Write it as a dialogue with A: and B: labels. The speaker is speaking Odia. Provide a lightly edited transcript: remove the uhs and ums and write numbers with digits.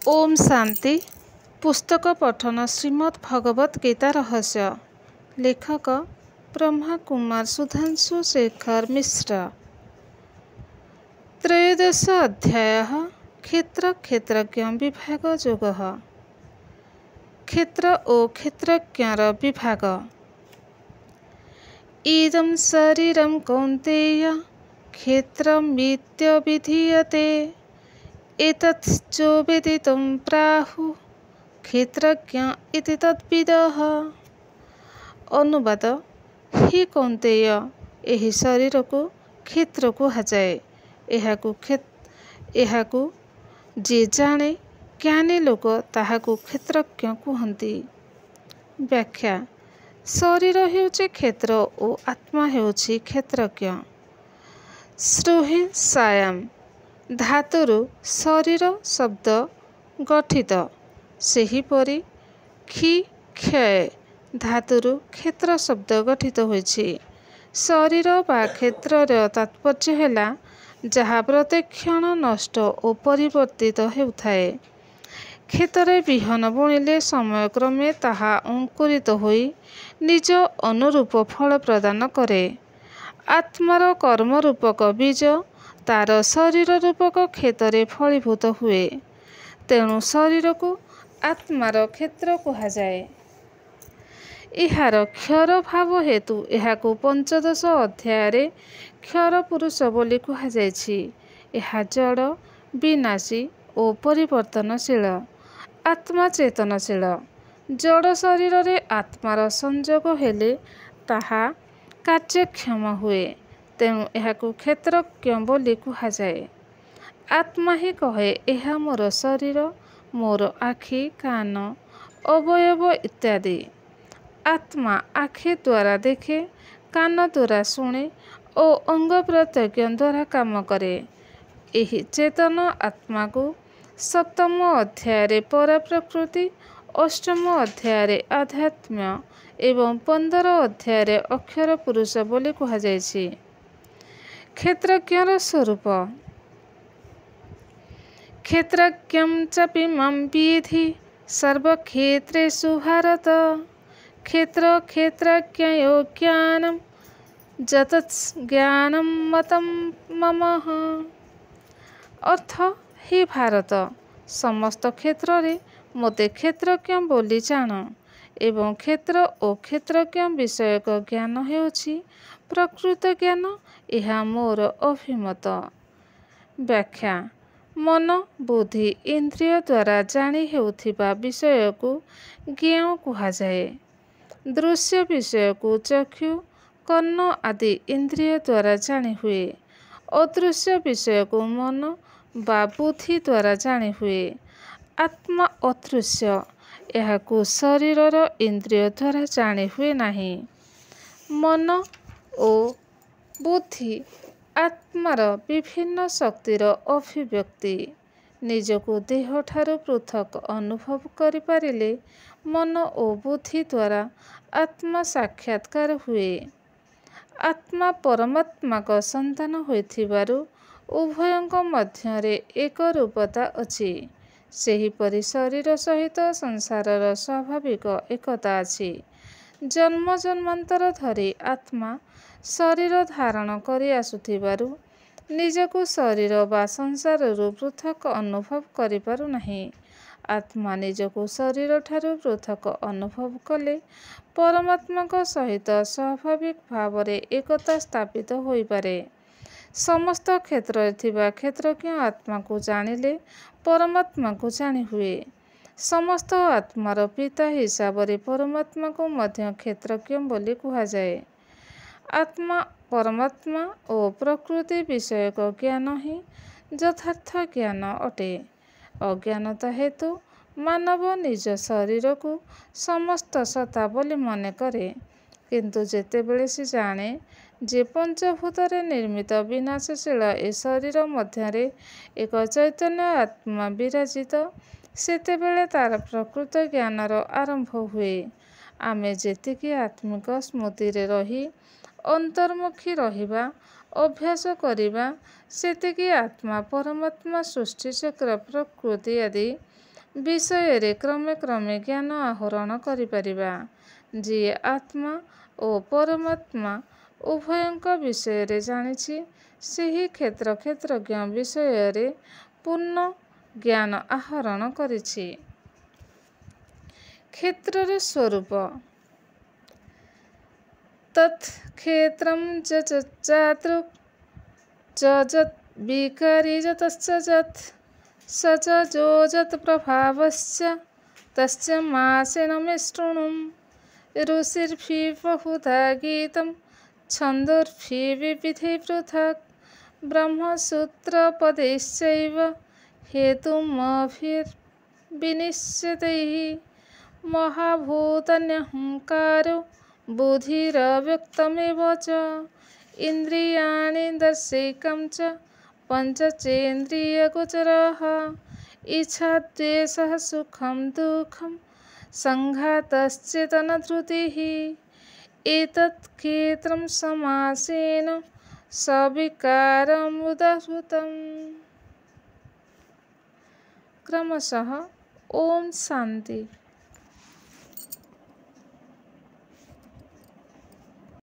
A: ओम शांति। पुस्तक पठन श्रीमद् भगवत गीता रहस्य। लेखक ब्रह्मा कुमार सुधांशु शेखर मिश्र। त्रयोदश अध्याय क्षेत्र क्षेत्रज्ञ विभाग योग। क्षेत्र और क्षेत्रज्ञर विभाग। इदं शरीरं कौन्तेय क्षेत्रमित्यभिधीयते। एतच्चो वेदितुं प्राहुः क्षेत्रज्ञ इति तद्विदः। अनुवाद। हि कौन्तेय, एहि शरीर को क्षेत्र कुहाଯାଏ। एहाकु जे जाने ज्ञानी लोक ताहाकु क्षेत्रज्ञ कुहନ୍ତି। व्याख्या। शरीर हेउछि क्षेत्र और आत्मा हेउछि क्षेत्रज्ञ। श्रुहि सायाम धातुरु शरीर शब्द गठित। सेहिपरि क्षि क्षय धातुरु क्षेत्र शब्द गठित होइछि। शरीर बा क्षेत्रर तात्पर्य ହେଲା ଯାହା ପ୍ରତ୍ୟକ୍ଷଣ ନଷ୍ଟ ଓ ପରିବର୍ତ୍ତିତ ହେଉଥାଏ। କ୍ଷେତରେ ବିହନ ବୁଣିଲେ ସମୟକ୍ରମେ ତାହା ଅଙ୍କୁରିତ ହୋଇ ନିଜ ଅନୁରୂପ ଫଳ ପ୍ରଦାନ କରେ। ଆତ୍ମାର କର୍ମରୂପକ ବୀଜ ତାର ଶରୀର ରୂପକ କ୍ଷେତରେ ଫଳୀଭୂତ ହୁଏ। ତେଣୁ ଶରୀରକୁ ଆତ୍ମାର କ୍ଷେତ୍ର କୁହାଯାଏ। ଏହାର କ୍ଷର ଭାବ ହେତୁ ଏହାକୁ ପଞ୍ଚଦଶ ଅଧ୍ୟାୟରେ କ୍ଷର ପୁରୁଷ ବୋଲି କୁହାଯାଇଛି। ଏହା ଜଡ଼, ବିନାଶୀ ଓ ପରିବର୍ତ୍ତନଶୀଳ। ଆତ୍ମା ଚେତନଶୀଳ। ଜଡ଼ ଶରୀରରେ ଆତ୍ମାର ସଂଯୋଗ ହେଲେ ତାହା କାର୍ଯ୍ୟକ୍ଷମ ହୁଏ। ତେଣୁ ଏହାକୁ କ୍ଷେତ୍ରଜ୍ଞ ବୋଲି କୁହାଯାଏ। ଆତ୍ମା ହିଁ କହେ, ଏହା ମୋର ଶରୀର, ମୋର ଆଖି, କାନ, ଅବୟବ ଇତ୍ୟାଦି। ଆତ୍ମା ଆଖି ଦ୍ୱାରା ଦେଖେ, କାନ ଦ୍ୱାରା ଶୁଣେ ଓ ଅଙ୍ଗ ପ୍ରତ୍ୟଙ୍ଗ ଦ୍ୱାରା କାମ କରେ। ଏହି ଚେତନ ଆତ୍ମାକୁ ସପ୍ତମ ଅଧ୍ୟାୟରେ ପରାପ୍ରକୃତି, ଅଷ୍ଟମ ଅଧ୍ୟାୟରେ ଆଧ୍ୟାତ୍ମ ଏବଂ 15 ଅଧ୍ୟାୟରେ ଅକ୍ଷର ପୁରୁଷ ବୋଲି କୁହାଯାଇଛି। କ୍ଷେତ୍ରଜ୍ଞର ସ୍ୱରୂପ। କ୍ଷେତ୍ରଜ୍ଞଂ ଚାପିମଂ ବିଧି ସର୍ବକ୍ଷେତ୍ରେଷୁ ଭାରତ। କ୍ଷେତ୍ର କ୍ଷେତ୍ରଜ୍ଞୟୋ ଜ୍ଞାନଂ ଯତତ୍ ଜ୍ଞାନଂ ମତଂ ମମଃ। ଅର୍ଥ। ହେ ଭାରତ, ସମସ୍ତ କ୍ଷେତ୍ରରେ ମୋତେ କ୍ଷେତ୍ରଜ୍ଞ ବୋଲି ଜାଣ ଏବଂ କ୍ଷେତ୍ର ଓ କ୍ଷେତ୍ରଜ୍ଞ ବିଷୟକ ଜ୍ଞାନ ହେଉଛି ପ୍ରକୃତ ଜ୍ଞାନ। ଏହା ମୋର ଅଭିମତ। ବ୍ୟାଖ୍ୟା। ମନ, ବୁଦ୍ଧି, ଇନ୍ଦ୍ରିୟ ଦ୍ୱାରା ଜାଣି ହେଉଥିବା ବିଷୟକୁ ଜ୍ଞେୟ କୁହାଯାଏ। ଦୃଶ୍ୟ ବିଷୟକୁ ଚକ୍ଷୁ, କର୍ଣ୍ଣ ଆଦି ଇନ୍ଦ୍ରିୟ ଦ୍ୱାରା ଜାଣି ହୁଏ। ଅଦୃଶ୍ୟ ବିଷୟକୁ ମନ ବା ବୁଦ୍ଧି ଦ୍ୱାରା ଜାଣି ହୁଏ। ଆତ୍ମା ଅଦୃଶ୍ୟ। ଏହାକୁ ଶରୀରର ଇନ୍ଦ୍ରିୟ ଦ୍ୱାରା ଜାଣି ହୁଏ ନାହିଁ। ମନ ଓ ବୁଦ୍ଧି ଆତ୍ମାର ବିଭିନ୍ନ ଶକ୍ତିର ଅଭିବ୍ୟକ୍ତି। ନିଜକୁ ଦେହଠାରୁ ପୃଥକ୍ ଅନୁଭବ କରିପାରିଲେ ମନ ଓ ବୁଦ୍ଧି ଦ୍ୱାରା ଆତ୍ମା ସାକ୍ଷାତକାର ହୁଏ। ଆତ୍ମା ପରମାତ୍ମାଙ୍କ ସନ୍ତାନ ହୋଇଥିବାରୁ ଉଭୟଙ୍କ ମଧ୍ୟରେ ଏକରୂପତା ଅଛି। ସେହିପରି ଶରୀର ସହିତ ସଂସାରର ସ୍ୱାଭାବିକ ଏକତା ଅଛି। ଜନ୍ମ ଜନ୍ମାନ୍ତର ଧରି ଆତ୍ମା ଶରୀର ଧାରଣ କରି ଆସୁଥିବାରୁ ନିଜକୁ ଶରୀର ବା ସଂସାରରୁ ପୃଥକ୍ ଅନୁଭବ କରିପାରୁନାହିଁ। ଆତ୍ମା ନିଜକୁ ଶରୀରଠାରୁ ପୃଥକ୍ ଅନୁଭବ କଲେ ପରମାତ୍ମାଙ୍କ ସହିତ ସ୍ୱାଭାବିକ ଭାବରେ ଏକତା ସ୍ଥାପିତ ହୋଇପାରେ। ସମସ୍ତ କ୍ଷେତ୍ରରେ ଥିବା କ୍ଷେତ୍ରଜ୍ଞ ଆତ୍ମାକୁ ଜାଣିଲେ ପରମାତ୍ମାକୁ ଜାଣିହୁଏ। ସମସ୍ତ ଆତ୍ମାର ପିତା ହିସାବରେ ପରମାତ୍ମାକୁ ମଧ୍ୟ କ୍ଷେତ୍ରଜ୍ଞ ବୋଲି କୁହାଯାଏ। ଆତ୍ମା, ପରମାତ୍ମା ଓ ପ୍ରକୃତି ବିଷୟକ ଜ୍ଞାନ ହିଁ ଯଥାର୍ଥ ଜ୍ଞାନ ଅଟେ। ଅଜ୍ଞାନତା ହେତୁ ମାନବ ନିଜ ଶରୀରକୁ ସମସ୍ତ ସତ୍ତା ବୋଲି ମନେ କରେ। କିନ୍ତୁ ଯେତେବେଳେ ସେ ଜାଣେ ଯେ ପଞ୍ଚଭୂତରେ ନିର୍ମିତ ବିନାଶଶୀଳ ଏ ଶରୀର ମଧ୍ୟରେ ଏକ ଚୈତନ୍ୟ ଆତ୍ମା ବିରାଜିତ, ସେତେବେଳେ ତାର ପ୍ରକୃତ ଜ୍ଞାନର ଆରମ୍ଭ ହୁଏ। ଆମେ ଯେତିକି ଆତ୍ମିକ ସ୍ମୃତିରେ ରହି ଅନ୍ତର୍ମୁଖୀ ରହିବା ଅଭ୍ୟାସ କରିବା, ସେତିକି ଆତ୍ମା, ପରମାତ୍ମା, ସୃଷ୍ଟିଚକ୍ର, ପ୍ରକୃତି ଆଦି विषय क्रमे क्रमे ज्ञान आहरण करिपारिबा। जिए आत्मा ओ परमात्मा उभयଙ୍କ विषय जानिछि ସେହି क्षेत्र क्षेत्रज्ञ विषय पूर्ण ज्ञान आहरण करिछि। क्षेत्रर स्वरूप तत् क्षेत्रं जचातृक् जत् विकारी जतश्च जत् स च जो जत् प्रभावश्च तस्य मासेन मे शृणुम्। ऋषिर्भिः बहुधा गीतं छन्दोर्भिः विविधैः पृथक् ब्रह्मसूत्रपदैश्चैव हेतुमभिर्विनिश्चितैः। महाभूतान्यहङ्कारो बुद्धिरव्यक्तमेव च इन्द्रियाणि दशैकं च पञ्चचेन्द्रियगोचराः। इच्छा द्वेषः सुखं दुःखं सङ्घातश्चेतनधृतिः। एतत् क्षेत्रं समासेन सविकारमुदाहृतम्। क्रमशः ओम शांति।